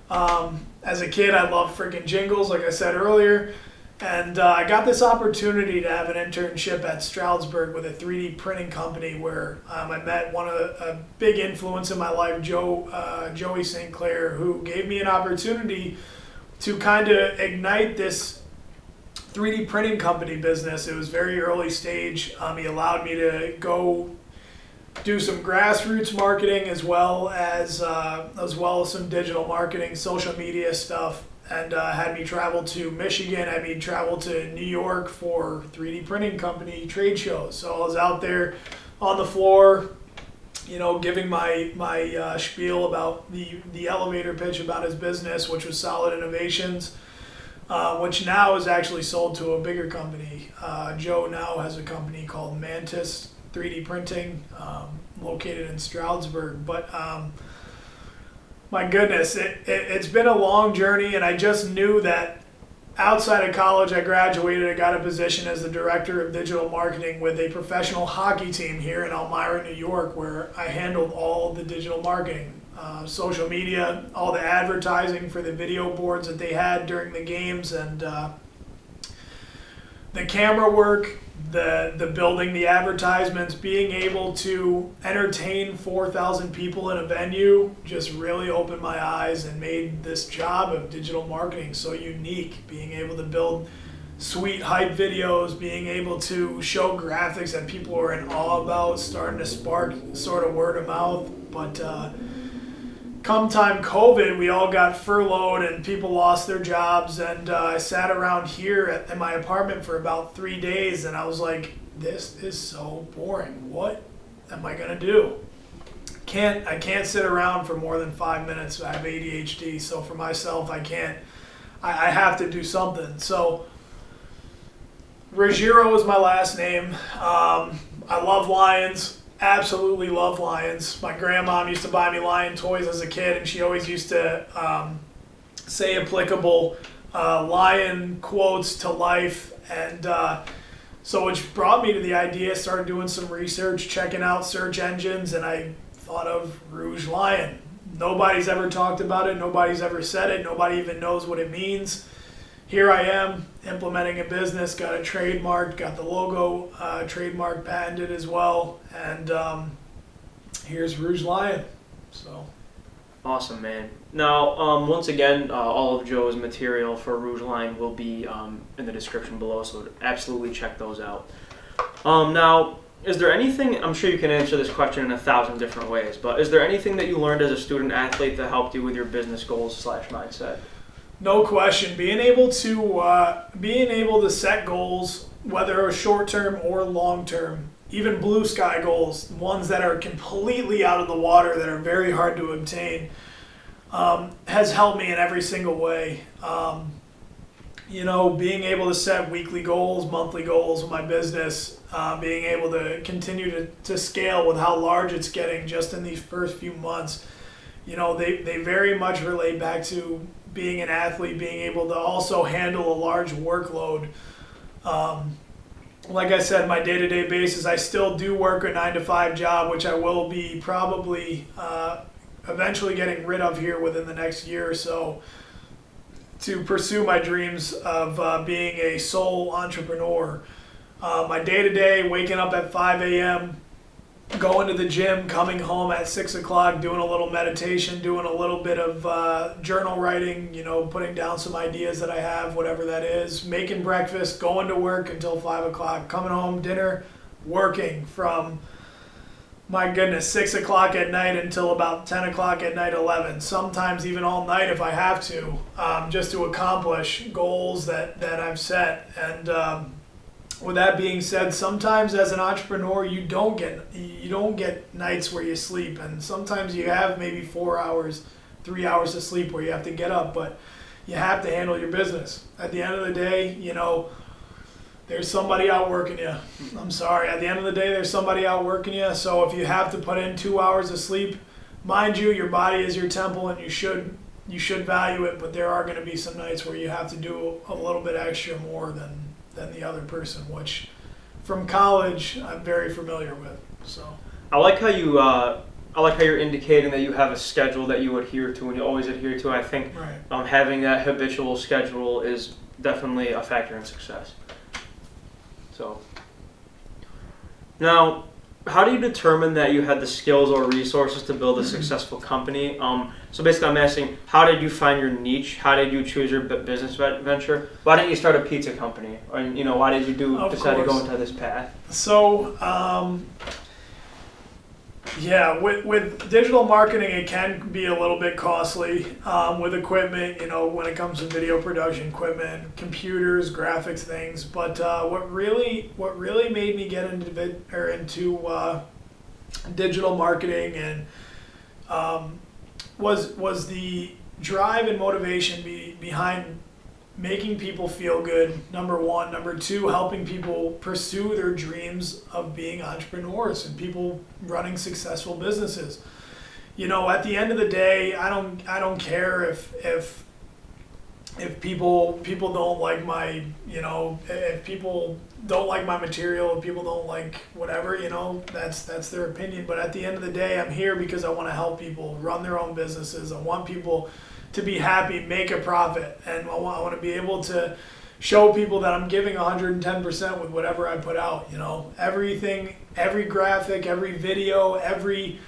As a kid, I loved freaking jingles, like I said earlier, and I got this opportunity to have an internship at Stroudsburg with a 3D printing company where I met a big influence in my life, Joey St. Clair, who gave me an opportunity to kind of ignite this 3D printing company business. It was very early stage. He allowed me to go do some grassroots marketing as well as some digital marketing, social media stuff, and had me travel to Michigan, had me travel to New York for 3D printing company trade shows. So I was out there on the floor, giving my spiel about the elevator pitch about his business, which was Solid Innovations, which now is actually sold to a bigger company. Joe now has a company called Mantis 3D printing, located in Stroudsburg. But my goodness, it's been a long journey, and I just knew that outside of college, I graduated, I got a position as the director of digital marketing with a professional hockey team here in Elmira, New York, where I handled all the digital marketing, social media, all the advertising for the video boards that they had during the games, and the camera work, the building, the advertisements, being able to entertain 4,000 people in a venue just really opened my eyes and made this job of digital marketing so unique. Being able to build sweet hype videos, being able to show graphics that people are in awe about, starting to spark sort of word of mouth. But come time COVID, we all got furloughed and people lost their jobs, and I sat around here in my apartment for about 3 days, and I was like, this is so boring. What am I gonna do? I can't sit around for more than 5 minutes. I have ADHD, so for myself, I have to do something. So Ruggiero is my last name. I love lions. Absolutely love lions. My grandma used to buy me lion toys as a kid, and she always used to say applicable lion quotes to life. And so which brought me to the idea, started doing some research, checking out search engines, and I thought of Rouge Lion. Nobody's ever talked about it. Nobody's ever said it. Nobody even knows what it means. Here I am, implementing a business, got it trademarked, got the logo trademark patented as well, and here's Rouge Lion. So awesome, man. Now, once again, all of Joe's material for Rouge Lion will be in the description below, so absolutely check those out. Now, is there anything, I'm sure you can answer this question in 1,000 different ways, but is there anything that you learned as a student athlete that helped you with your business goals / mindset? No question. Being able to set goals, whether short term or long term, even blue sky goals, ones that are completely out of the water, that are very hard to obtain, has helped me in every single way. being able to set weekly goals, monthly goals with my business, being able to continue to scale with how large it's getting just in these first few months, they very much relate back to being an athlete, being able to also handle a large workload. Like I said, my day-to-day basis, I still do work a 9-to-5 job, which I will be probably eventually getting rid of here within the next year or so, to pursue my dreams of being a sole entrepreneur. My day-to-day, waking up at 5 a.m., going to the gym, coming home at 6 o'clock, doing a little meditation, doing a little bit of journal writing, putting down some ideas that I have, whatever that is, making breakfast, going to work until 5 o'clock, coming home, dinner, working from, my goodness, 6 o'clock at night until about 10 o'clock at night, 11, sometimes even all night if I have to, just to accomplish goals that I've set. And with that being said, sometimes as an entrepreneur, you don't get nights where you sleep, and sometimes you have maybe 4 hours, 3 hours of sleep where you have to get up, but you have to handle your business. At the end of the day, there's somebody out working you. I'm sorry. At the end of the day, there's somebody out working you. So if you have to put in 2 hours of sleep, mind you, your body is your temple, and you should value it. But there are going to be some nights where you have to do a little bit extra more than the other person, which from college I'm very familiar with. So I like how you're indicating that you have a schedule that you adhere to and you always adhere to. I think right. Having that habitual schedule is definitely a factor in success. So now, how do you determine that you had the skills or resources to build a successful company? So basically I'm asking, how did you find your niche? How did you choose your business venture? Why didn't you start a pizza company? Or, why did you decide to go into this path? So, with digital marketing, it can be a little bit costly with equipment, when it comes to video production equipment, computers, graphics, things. But what really made me get into digital marketing and was the drive and motivation behind making people feel good, number one. Number two, helping people pursue their dreams of being entrepreneurs and people running successful businesses. At the end of the day, I don't care if people don't like my, if people don't like my material, if people don't like whatever, that's their opinion. But at the end of the day, I'm here because I want to help people run their own businesses. I want people to be happy, make a profit, and I want to be able to show people that I'm giving 110% with whatever I put out. Everything, every graphic, every video, every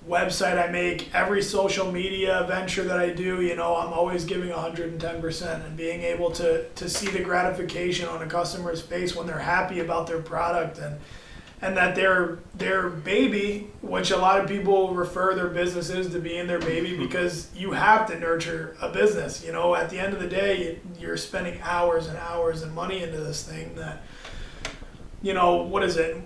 website I make, every social media venture that I do, I'm always giving 110%, and being able to see the gratification on a customer's face when they're happy about their product and that their baby, which a lot of people refer their businesses to being their baby, because you have to nurture a business. At the end of the day, you're spending hours and hours and money into this thing that, what is it?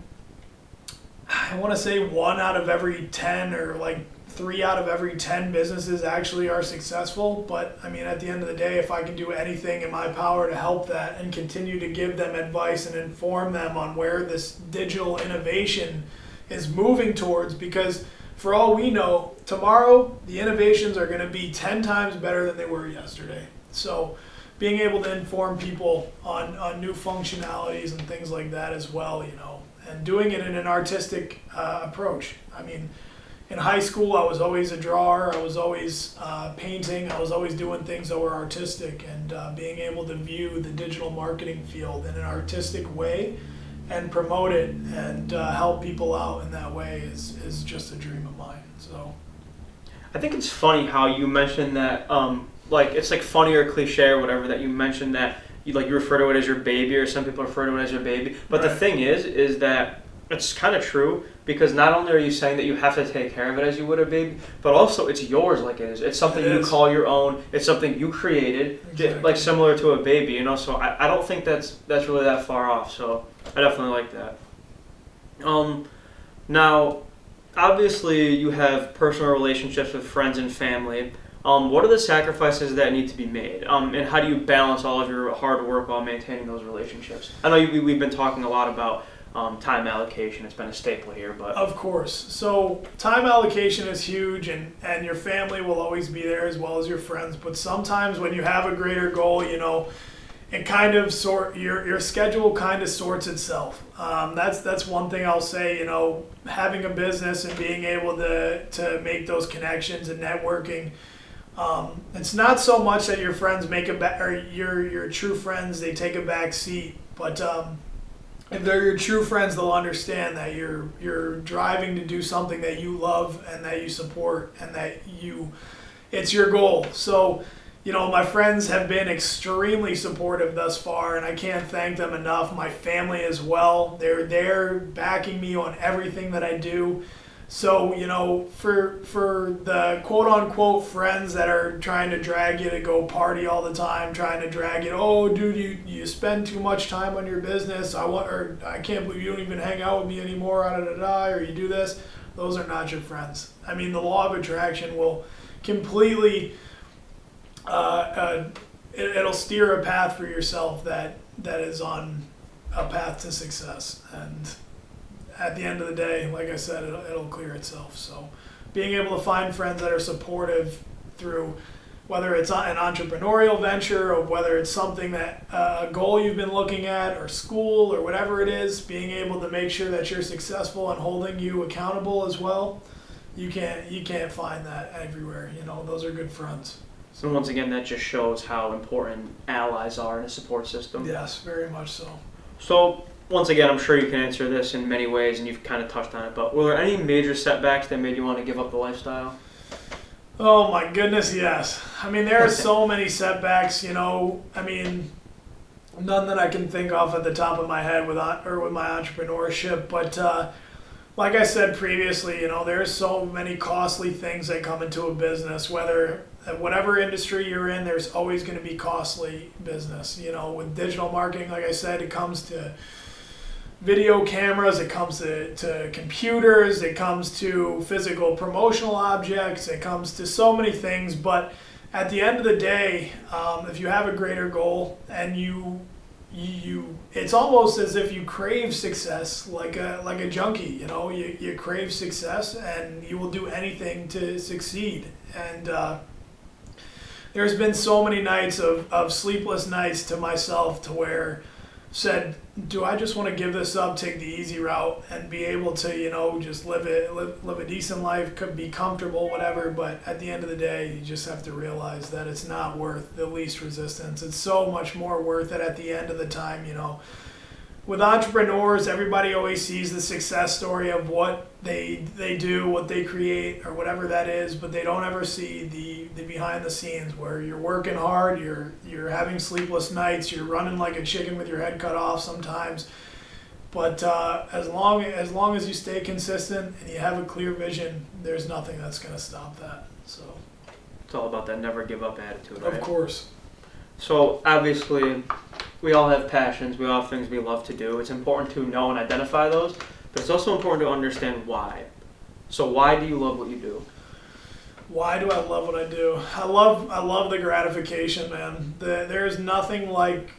I want to say 1 out of every 10 or like 3 out of every 10 businesses actually are successful. But I mean, at the end of the day, if I can do anything in my power to help that and continue to give them advice and inform them on where this digital innovation is moving towards, because for all we know, tomorrow the innovations are going to be 10 times better than they were yesterday. So being able to inform people on new functionalities and things like that as well, and doing it in an artistic approach. I mean, in high school, I was always a drawer. I was always painting. I was always doing things that were artistic, and being able to view the digital marketing field in an artistic way and promote it and help people out in that way is just a dream of mine. So, I think it's funny how you mentioned that, it's like funny or cliche or whatever, that you mentioned that you refer to it as your baby, or some people refer to it as your baby. But right. The thing is that it's kind of true, because not only are you saying that you have to take care of it as you would a baby, but also it's yours like it is. It's something you call your own. It's something you created, exactly. Similar to a baby, So I don't think that's really that far off. So I definitely like that. Now, obviously you have personal relationships with friends and family. What are the sacrifices that need to be made? And how do you balance all of your hard work while maintaining those relationships? I know we've been talking a lot about time allocation. It's been a staple here, but Of course. So time allocation is huge, and your family will always be there as well as your friends. But sometimes when you have a greater goal, it kind of your schedule kind of sorts itself. That's one thing I'll say. Having a business and being able to make those connections and networking. It's not so much that your friends or your true friends, they take a back seat, but if they're your true friends, they'll understand that you're driving to do something that you love and that you support and that it's your goal. So, my friends have been extremely supportive thus far, and I can't thank them enough. My family as well. They're there backing me on everything that I do. So, for the quote-unquote friends that are trying to drag you to go party all the time, trying to drag you, oh, dude, you spend too much time on your business, I can't believe you don't even hang out with me anymore, or you do this, those are not your friends. I mean, the law of attraction will completely, it'll steer a path for yourself that is on a path to success. And at the end of the day, like I said, it'll clear itself. So being able to find friends that are supportive through whether it's an entrepreneurial venture or whether it's something that a goal you've been looking at or school or whatever it is, being able to make sure that you're successful and holding you accountable as well, you can't find that everywhere. Those are good friends. So once again, that just shows how important allies are in a support system. Yes, very much so. So once again, I'm sure you can answer this in many ways, and you've kind of touched on it, but were there any major setbacks that made you want to give up the lifestyle? Oh my goodness, yes. I mean, there are so many setbacks, none that I can think of at the top of my head with my entrepreneurship, but like I said previously, there's so many costly things that come into a business, whatever industry you're in, there's always going to be costly business. With digital marketing, like I said, it comes to video cameras, it comes to computers, it comes to physical promotional objects, it comes to so many things. But at the end of the day, if you have a greater goal and it's almost as if you crave success like a junkie. You crave success and you will do anything to succeed. And there's been so many nights of sleepless nights to myself to where said, do I just want to give this up, take the easy route, and be able to, just live a decent life, could be comfortable, whatever. But at the end of the day, you just have to realize that it's not worth the least resistance. It's so much more worth it at the end of the time. With entrepreneurs, everybody always sees the success story of what they do, what they create, or whatever that is, but they don't ever see the behind the scenes where you're working hard, you're having sleepless nights, you're running like a chicken with your head cut off sometimes. But as long as you stay consistent and you have a clear vision, there's nothing that's going to stop that. So it's all about that never give up attitude, right? Of course. So obviously, we all have passions, we all have things we love to do. It's important to know and identify those, but it's also important to understand why. So why do you love what you do? Why do I love what I do? I love the gratification, man. There is nothing like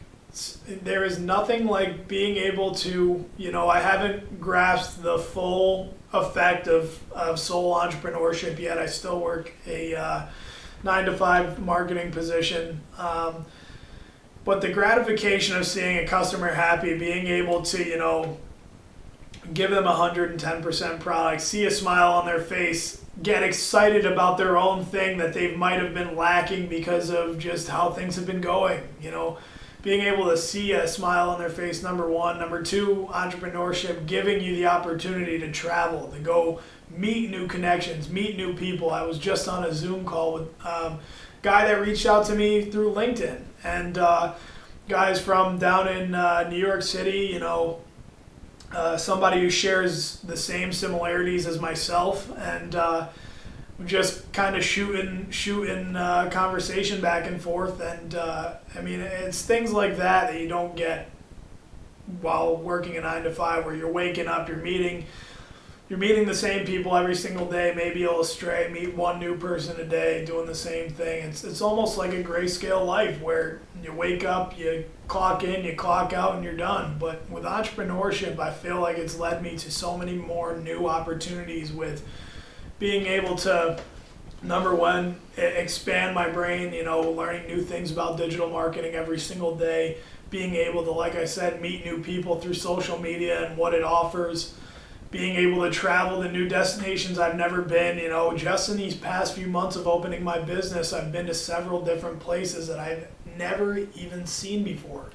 being able to, I haven't grasped the full effect of sole entrepreneurship yet. I still work a 9-to-5 marketing position. But the gratification of seeing a customer happy, being able to, give them 110% product, see a smile on their face, get excited about their own thing that they might have been lacking because of just how things have been going, being able to see a smile on their face, number one. Number two, entrepreneurship, giving you the opportunity to travel, to go meet new connections, meet new people. I was just on a Zoom call with a guy that reached out to me through LinkedIn, and guys from down in New York City, somebody who shares the same similarities as myself, and just kind of shooting conversation back and forth. And it's things like that you don't get while working a 9-to-5, where you're waking up, you're meeting you're meeting the same people every single day, maybe you'll stray, meet one new person a day doing the same thing. It's almost like a grayscale life where you wake up, you clock in, you clock out, and you're done. But with entrepreneurship, I feel like it's led me to so many more new opportunities with being able to, number one, expand my brain, learning new things about digital marketing every single day, being able to, like I said, meet new people through social media and what it offers, being able to travel to new destinations I've never been. Just in these past few months of opening my business, I've been to several different places that I've never even seen before.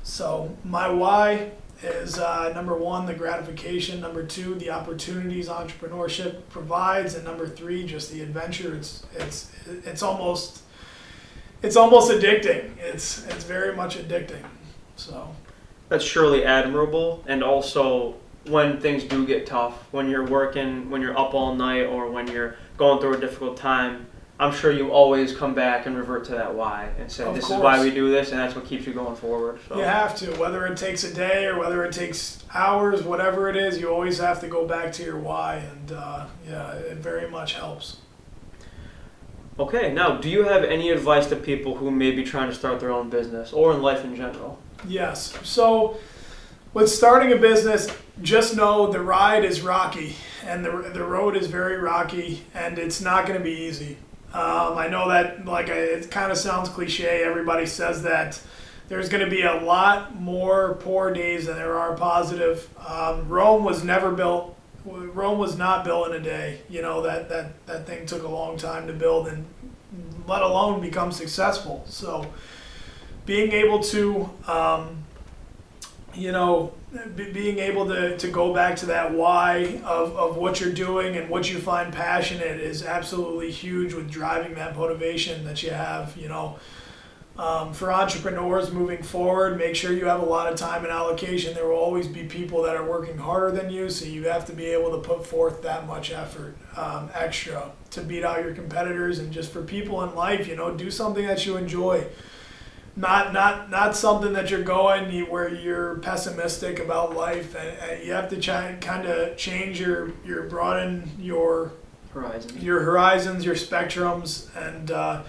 So my why is number one, the gratification, number two, the opportunities entrepreneurship provides, and number three, just the adventure. It's almost addicting. It's very much addicting. So that's surely admirable. And also, when things do get tough, when you're working, when you're up all night, or when you're going through a difficult time, I'm sure you always come back and revert to that why and say, this is why we do this, and that's what keeps you going forward. So. You have to, whether it takes a day or whether it takes hours, whatever it is, you always have to go back to your why, and it very much helps. Okay, now, do you have any advice to people who may be trying to start their own business or in life in general? Yes. So with starting a business, just know the ride is rocky, and the road is very rocky, and it's not going to be easy. I know that it kind of sounds cliche. Everybody says that there's going to be a lot more poor days than there are positive. Rome was not built in a day. That thing took a long time to build, and let alone become successful. So being able to being able to go back to that why of what you're doing and what you find passionate is absolutely huge with driving that motivation that you have. For entrepreneurs moving forward, make sure you have a lot of time and allocation. There will always be people that are working harder than you, so you have to be able to put forth that much effort extra to beat out your competitors. And just for people in life, do something that you enjoy. Not something that you're going where you're pessimistic about life, and you have to kind of change broaden your horizons, your spectrums, and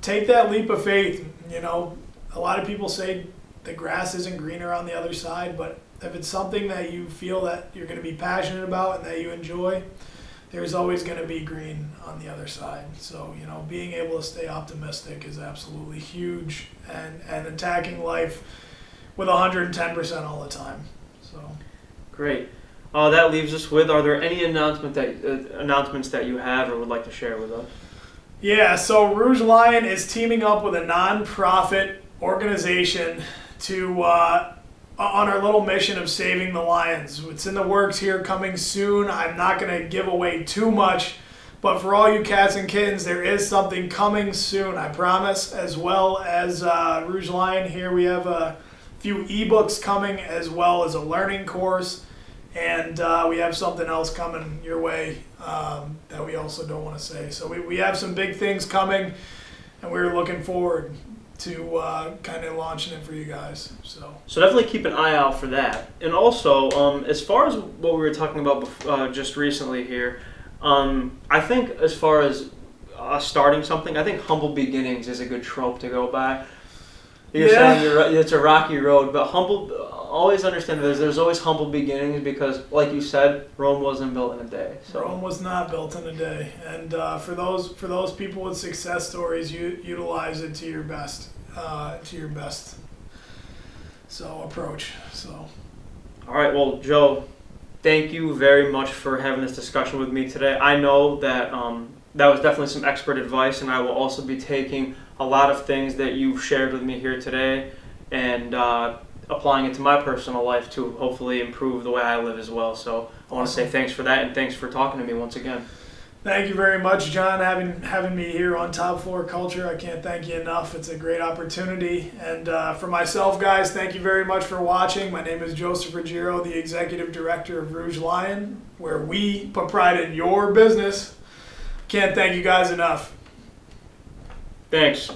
take that leap of faith. A lot of people say the grass isn't greener on the other side, but if it's something that you feel that you're going to be passionate about and that you enjoy, there's always going to be green on the other side. So, being able to stay optimistic is absolutely huge, and attacking life with 110% all the time. So great. That leaves us with, are there any announcements that you have or would like to share with us? Yeah, so Rouge Lion is teaming up with a nonprofit organization to on our little mission of saving the lions. It's in the works here, coming soon. I'm not going to give away too much, but for all you cats and kittens, there is something coming soon, I promise. As well as Rouge Lion, here we have a few ebooks coming, as well as a learning course, and we have something else coming your way that we also don't want to say. So we have some big things coming, and we're looking forward to kind of launching it for you guys. So definitely keep an eye out for that. And also, as far as what we were talking about just recently here, I think as far as starting something, I think humble beginnings is a good trope to go by. You're saying it's a rocky road, but always understand that there's always humble beginnings, because, like you said, Rome wasn't built in a day. So. Rome was not built in a day, and for those people with success stories, you utilize it to your best, approach. So. All right, well, Joe, thank you very much for having this discussion with me today. I know that that was definitely some expert advice, and I will also be taking a lot of things that you've shared with me here today and applying it to my personal life to hopefully improve the way I live as well. So I want to say thanks for that, and thanks for talking to me once again. Thank you very much, John, having me here on Top Floor Culture. I can't thank you enough. It's a great opportunity. And for myself, guys, thank you very much for watching. My name is Joe Ruggiero, the Executive Director of Rouge Lion, where we put pride in your business. Can't thank you guys enough. Thanks.